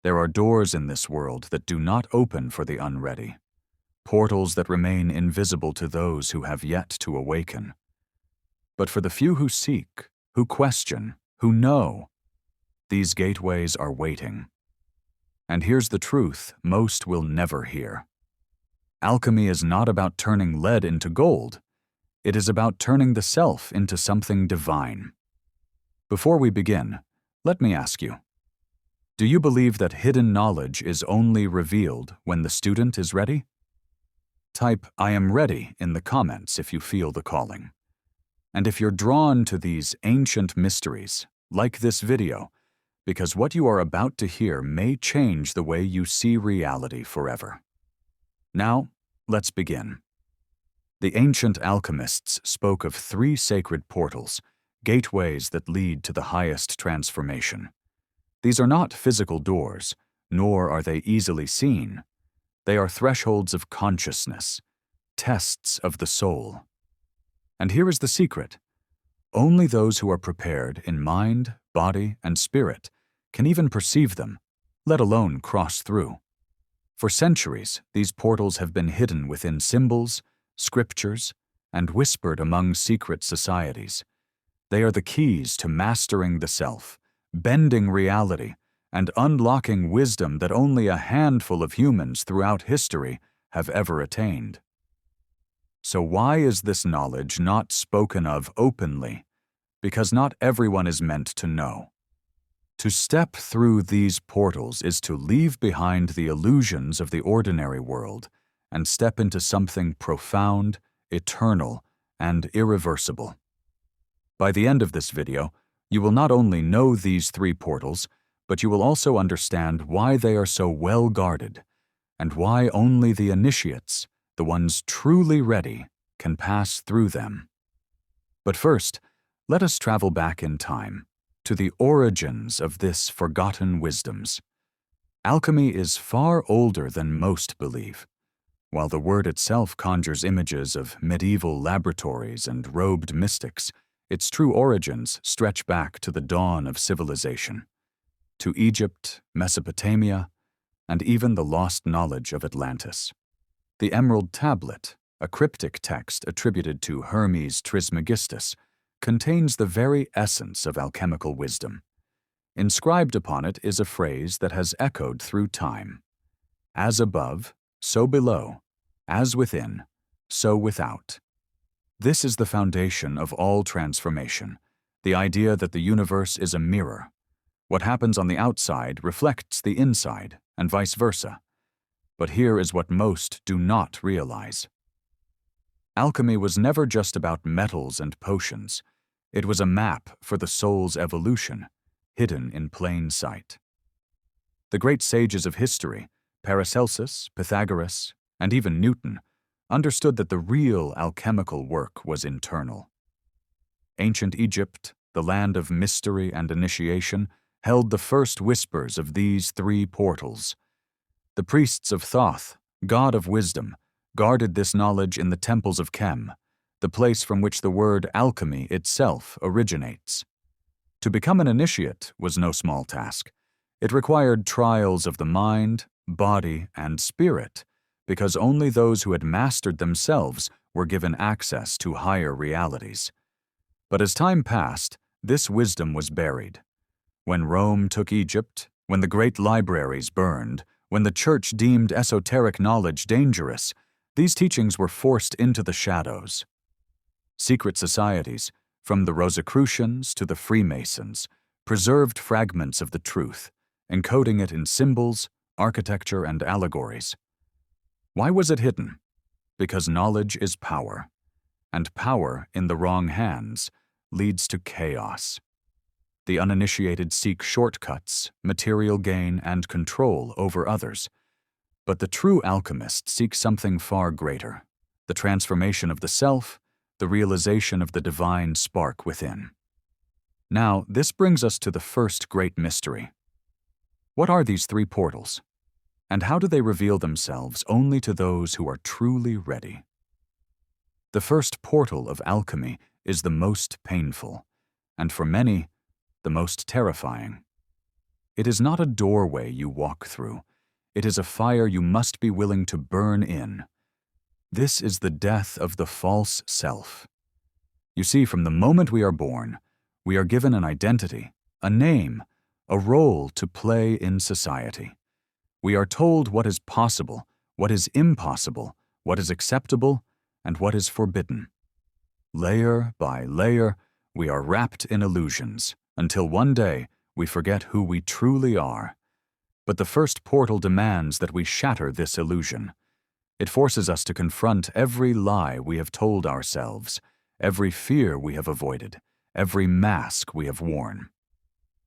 There are doors in this world that do not open for the unready, portals that remain invisible to those who have yet to awaken. But for the few who seek, who question, who know, these gateways are waiting. And here's the truth most will never hear. Alchemy is not about turning lead into gold. It is about turning the self into something divine. Before we begin, let me ask you, do you believe that hidden knowledge is only revealed when the student is ready? Type "I am ready" in the comments if you feel the calling. And if you're drawn to these ancient mysteries, like this video, because what you are about to hear may change the way you see reality forever. Now, let's begin. The ancient alchemists spoke of 3 sacred portals, gateways that lead to the highest transformation. These are not physical doors, nor are they easily seen. They are thresholds of consciousness, tests of the soul. And here is the secret. Only those who are prepared in mind, body, and spirit can even perceive them, let alone cross through. For centuries, these portals have been hidden within symbols, scriptures, and whispered among secret societies. They are the keys to mastering the self, bending reality, and unlocking wisdom that only a handful of humans throughout history have ever attained. So why is this knowledge not spoken of openly? Because not everyone is meant to know. To step through these portals is to leave behind the illusions of the ordinary world and step into something profound, eternal, and irreversible. By the end of this video, you will not only know these 3 portals, but you will also understand why they are so well guarded, and why only the initiates, the ones truly ready, can pass through them. But first, let us travel back in time, to the origins of this forgotten wisdoms. Alchemy is far older than most believe. While the word itself conjures images of medieval laboratories and robed mystics, its true origins stretch back to the dawn of civilization, to Egypt, Mesopotamia, and even the lost knowledge of Atlantis. The Emerald Tablet, a cryptic text attributed to Hermes Trismegistus, contains the very essence of alchemical wisdom. Inscribed upon it is a phrase that has echoed through time. As above, so below, as within, so without. This is the foundation of all transformation, the idea that the universe is a mirror. What happens on the outside reflects the inside, and vice versa. But here is what most do not realize. Alchemy was never just about metals and potions. It was a map for the soul's evolution, hidden in plain sight. The great sages of history, Paracelsus, Pythagoras, and even Newton, understood that the real alchemical work was internal. Ancient Egypt, the land of mystery and initiation, held the first whispers of these 3 portals. The priests of Thoth, god of wisdom, guarded this knowledge in the temples of Chem, the place from which the word alchemy itself originates. To become an initiate was no small task. It required trials of the mind, body, and spirit, because only those who had mastered themselves were given access to higher realities. But as time passed, this wisdom was buried. When Rome took Egypt, when the great libraries burned, when the church deemed esoteric knowledge dangerous, these teachings were forced into the shadows. Secret societies, from the Rosicrucians to the Freemasons, preserved fragments of the truth, encoding it in symbols, architecture, and allegories. Why was it hidden? Because knowledge is power, and power in the wrong hands leads to chaos. The uninitiated seek shortcuts, material gain, and control over others. But the true alchemist seeks something far greater, the transformation of the self, the realization of the divine spark within. Now, this brings us to the first great mystery. What are these 3 portals? And how do they reveal themselves only to those who are truly ready? The first portal of alchemy is the most painful, and for many, the most terrifying. It is not a doorway you walk through. It is a fire you must be willing to burn in. This is the death of the false self. You see, from the moment we are born, we are given an identity, a name, a role to play in society. We are told what is possible, what is impossible, what is acceptable, and what is forbidden. Layer by layer, we are wrapped in illusions, until one day we forget who we truly are. But the first portal demands that we shatter this illusion. It forces us to confront every lie we have told ourselves, every fear we have avoided, every mask we have worn.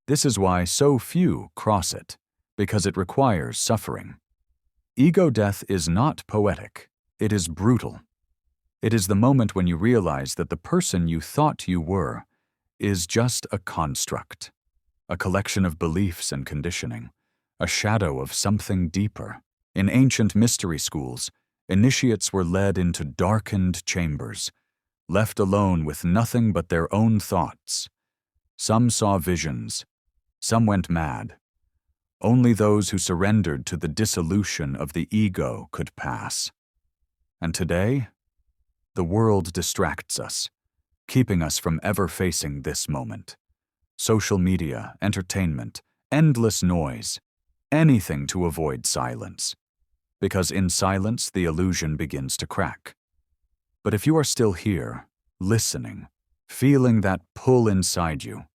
This is why so few cross it, because it requires suffering. Ego death is not poetic, it is brutal. It is the moment when you realize that the person you thought you were is just a construct, a collection of beliefs and conditioning, a shadow of something deeper. In ancient mystery schools, initiates were led into darkened chambers, left alone with nothing but their own thoughts. Some saw visions, some went mad. Only those who surrendered to the dissolution of the ego could pass. And today, the world distracts us, keeping us from ever facing this moment. Social media, entertainment, endless noise, anything to avoid silence. Because in silence, the illusion begins to crack. But if you are still here, listening, feeling that pull inside you,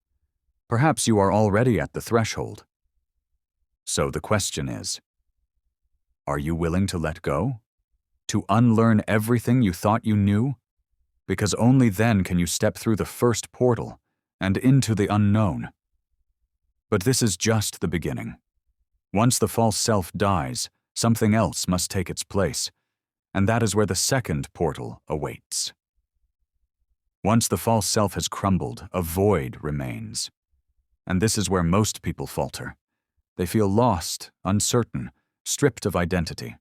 perhaps you are already at the threshold. So the question is, are you willing to let go? To unlearn everything you thought you knew? Because only then can you step through the first portal and into the unknown. But this is just the beginning. Once the false self dies, something else must take its place, and that is where the second portal awaits. Once the false self has crumbled, a void remains. And this is where most people falter. They feel lost, uncertain, stripped of identity.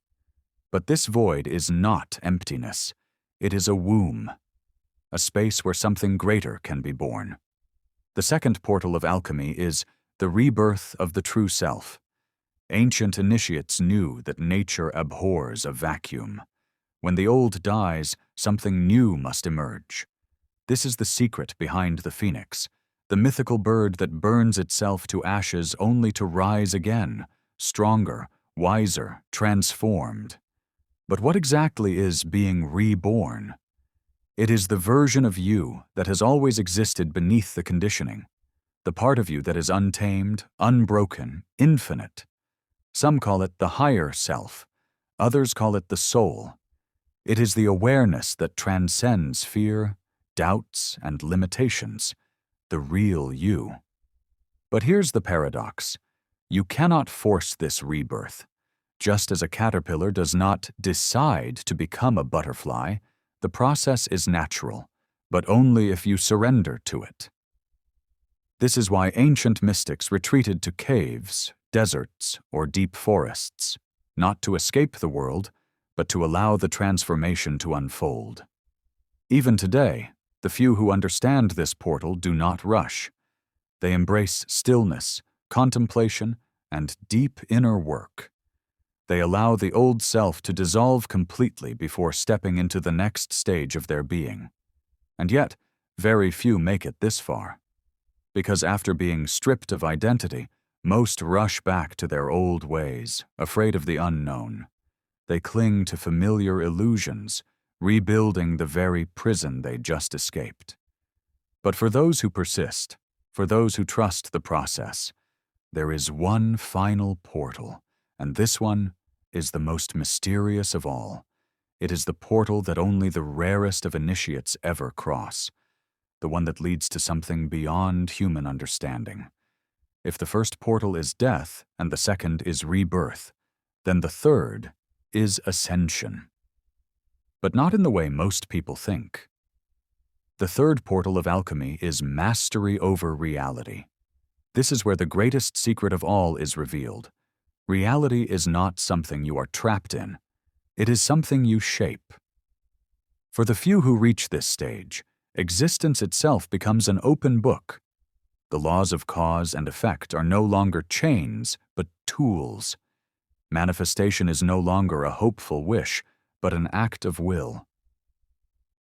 But this void is not emptiness. It is a womb, a space where something greater can be born. The second portal of alchemy is the rebirth of the true self. Ancient initiates knew that nature abhors a vacuum. When the old dies, something new must emerge. This is the secret behind the phoenix, the mythical bird that burns itself to ashes only to rise again, stronger, wiser, transformed. But what exactly is being reborn? It is the version of you that has always existed beneath the conditioning, the part of you that is untamed, unbroken, infinite. Some call it the higher self, others call it the soul. It is the awareness that transcends fear, doubts, and limitations, the real you. But here's the paradox. You cannot force this rebirth. Just as a caterpillar does not decide to become a butterfly, the process is natural, but only if you surrender to it. This is why ancient mystics retreated to caves, deserts, or deep forests, not to escape the world, but to allow the transformation to unfold. Even today, the few who understand this portal do not rush. They embrace stillness, contemplation, and deep inner work. They allow the old self to dissolve completely before stepping into the next stage of their being. And yet, very few make it this far. Because after being stripped of identity, most rush back to their old ways, afraid of the unknown. They cling to familiar illusions, rebuilding the very prison they just escaped. But for those who persist, for those who trust the process, there is one final portal, and this one is the most mysterious of all. It is the portal that only the rarest of initiates ever cross, the one that leads to something beyond human understanding. If the first portal is death and the second is rebirth, then the third is ascension. But not in the way most people think. The third portal of alchemy is mastery over reality. This is where the greatest secret of all is revealed. Reality is not something you are trapped in. It is something you shape. For the few who reach this stage, existence itself becomes an open book. The laws of cause and effect are no longer chains, but tools. Manifestation is no longer a hopeful wish, but an act of will.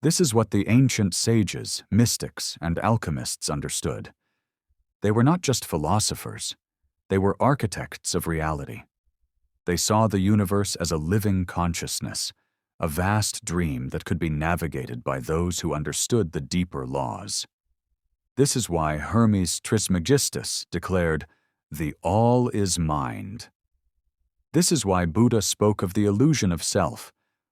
This is what the ancient sages, mystics, and alchemists understood. They were not just philosophers. They were architects of reality. They saw the universe as a living consciousness, a vast dream that could be navigated by those who understood the deeper laws. This is why Hermes Trismegistus declared, "The all is mind." This is why Buddha spoke of the illusion of self,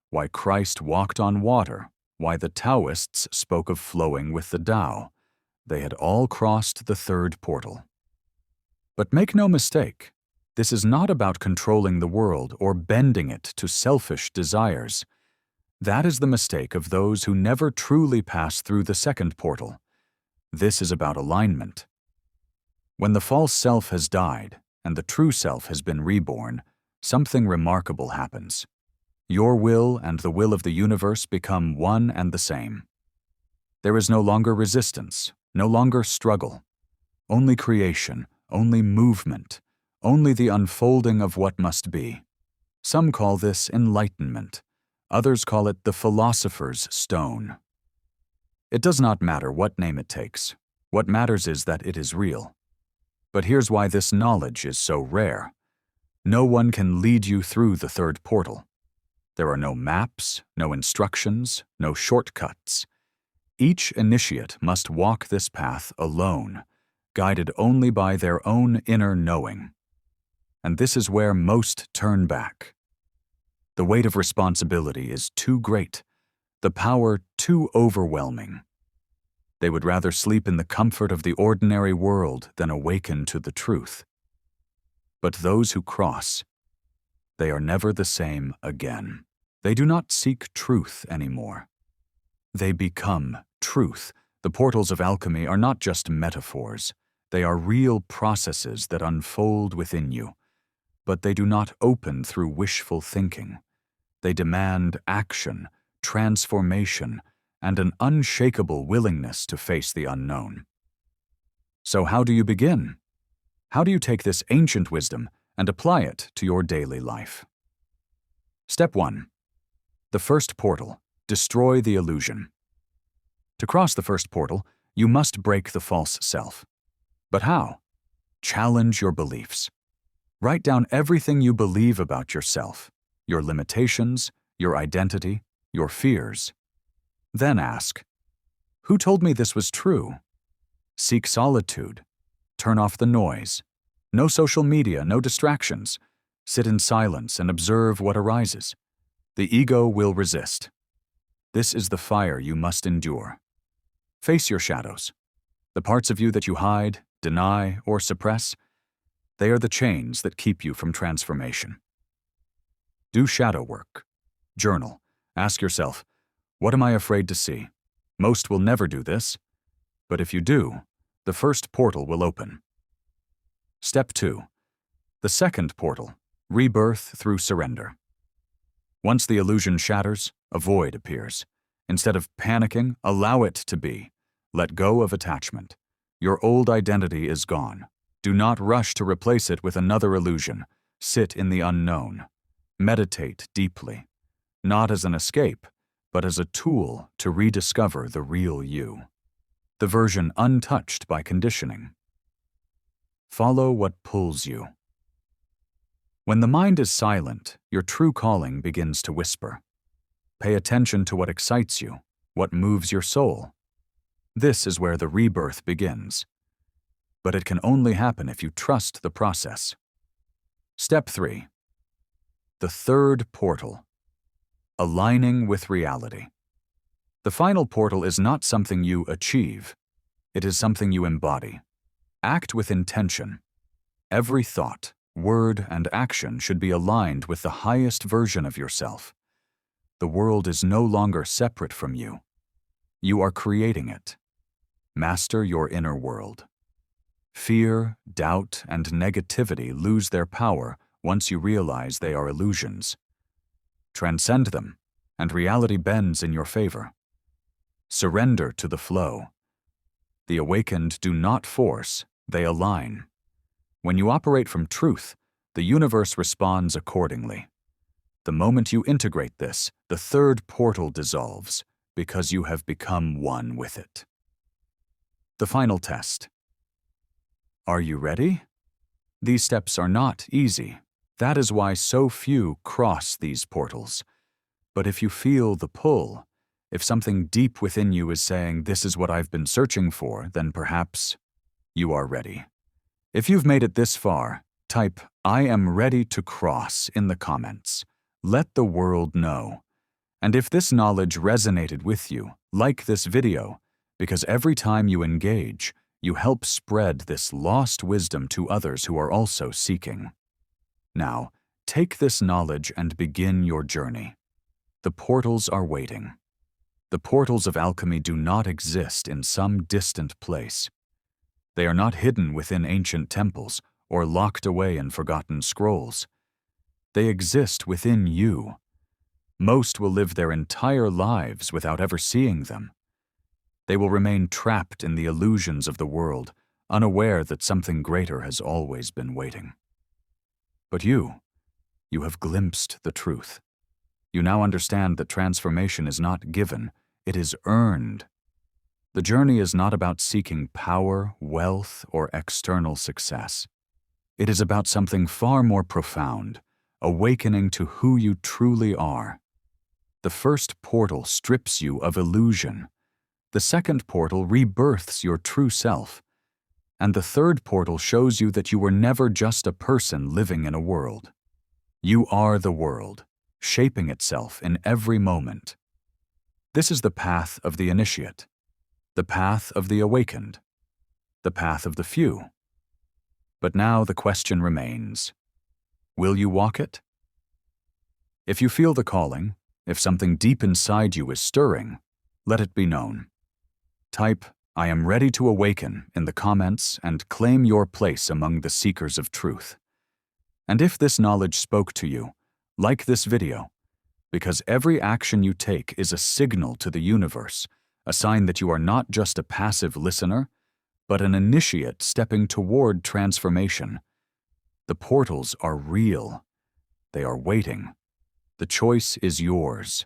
why Christ walked on water, why the Taoists spoke of flowing with the Tao. They had all crossed the third portal. But make no mistake, this is not about controlling the world or bending it to selfish desires. That is the mistake of those who never truly pass through the second portal. This is about alignment. When the false self has died and the true self has been reborn, something remarkable happens. Your will and the will of the universe become one and the same. There is no longer resistance, no longer struggle. Only creation, only movement, only the unfolding of what must be. Some call this enlightenment. Others call it the philosopher's stone. It does not matter what name it takes. What matters is that it is real. But here's why this knowledge is so rare. No one can lead you through the third portal. There are no maps, no instructions, no shortcuts. Each initiate must walk this path alone, guided only by their own inner knowing. And this is where most turn back. The weight of responsibility is too great, the power too overwhelming. They would rather sleep in the comfort of the ordinary world than awaken to the truth. But those who cross, they are never the same again. They do not seek truth anymore. They become truth. The portals of alchemy are not just metaphors. They are real processes that unfold within you. But they do not open through wishful thinking. They demand action, transformation, and an unshakable willingness to face the unknown. So how do you begin? How do you take this ancient wisdom and apply it to your daily life? Step 1. The first portal. Destroy the illusion. To cross the first portal, you must break the false self. But how? Challenge your beliefs. Write down everything you believe about yourself, your limitations, your identity, your fears. Then ask, who told me this was true? Seek solitude. Turn off the noise. No social media, no distractions. Sit in silence and observe what arises. The ego will resist. This is the fire you must endure. Face your shadows. The parts of you that you hide, deny, or suppress, they are the chains that keep you from transformation. Do shadow work. Journal. Ask yourself, what am I afraid to see? Most will never do this. But if you do, the first portal will open. Step 2. The second portal. Rebirth through surrender. Once the illusion shatters, a void appears. Instead of panicking, allow it to be. Let go of attachment. Your old identity is gone. Do not rush to replace it with another illusion. Sit in the unknown. Meditate deeply. Not as an escape, but as a tool to rediscover the real you. The version untouched by conditioning. Follow what pulls you. When the mind is silent, your true calling begins to whisper. Pay attention to what excites you, what moves your soul. This is where the rebirth begins. But it can only happen if you trust the process. Step 3. The third portal. Aligning with reality. The final portal is not something you achieve. It is something you embody. Act with intention. Every thought, word, and action should be aligned with the highest version of yourself. The world is no longer separate from you. You are creating it. Master your inner world. Fear, doubt, and negativity lose their power once you realize they are illusions. Transcend them, and reality bends in your favor. Surrender to the flow. The awakened do not force, they align. When you operate from truth, the universe responds accordingly. The moment you integrate this, the third portal dissolves, because you have become one with it. The final test. Are you ready? These steps are not easy. That is why so few cross these portals. But if you feel the pull, if something deep within you is saying, "This is what I've been searching for," then perhaps you are ready. If you've made it this far, type, "I am ready to cross" in the comments. Let the world know. And if this knowledge resonated with you, like this video, because every time you engage, you help spread this lost wisdom to others who are also seeking. Now, take this knowledge and begin your journey. The portals are waiting. The portals of alchemy do not exist in some distant place. They are not hidden within ancient temples or locked away in forgotten scrolls. They exist within you. Most will live their entire lives without ever seeing them. They will remain trapped in the illusions of the world, unaware that something greater has always been waiting. But you have glimpsed the truth. You now understand that transformation is not given, it is earned. The journey is not about seeking power, wealth, or external success. It is about something far more profound, awakening to who you truly are. The first portal strips you of illusion. The second portal rebirths your true self. And the third portal shows you that you were never just a person living in a world. You are the world, shaping itself in every moment. This is the path of the initiate, the path of the awakened, the path of the few. But now the question remains, will you walk it? If you feel the calling, if something deep inside you is stirring, let it be known. Type, "I am ready to awaken" in the comments and claim your place among the seekers of truth. And if this knowledge spoke to you, like this video, because every action you take is a signal to the universe, a sign that you are not just a passive listener, but an initiate stepping toward transformation. The portals are real. They are waiting. The choice is yours.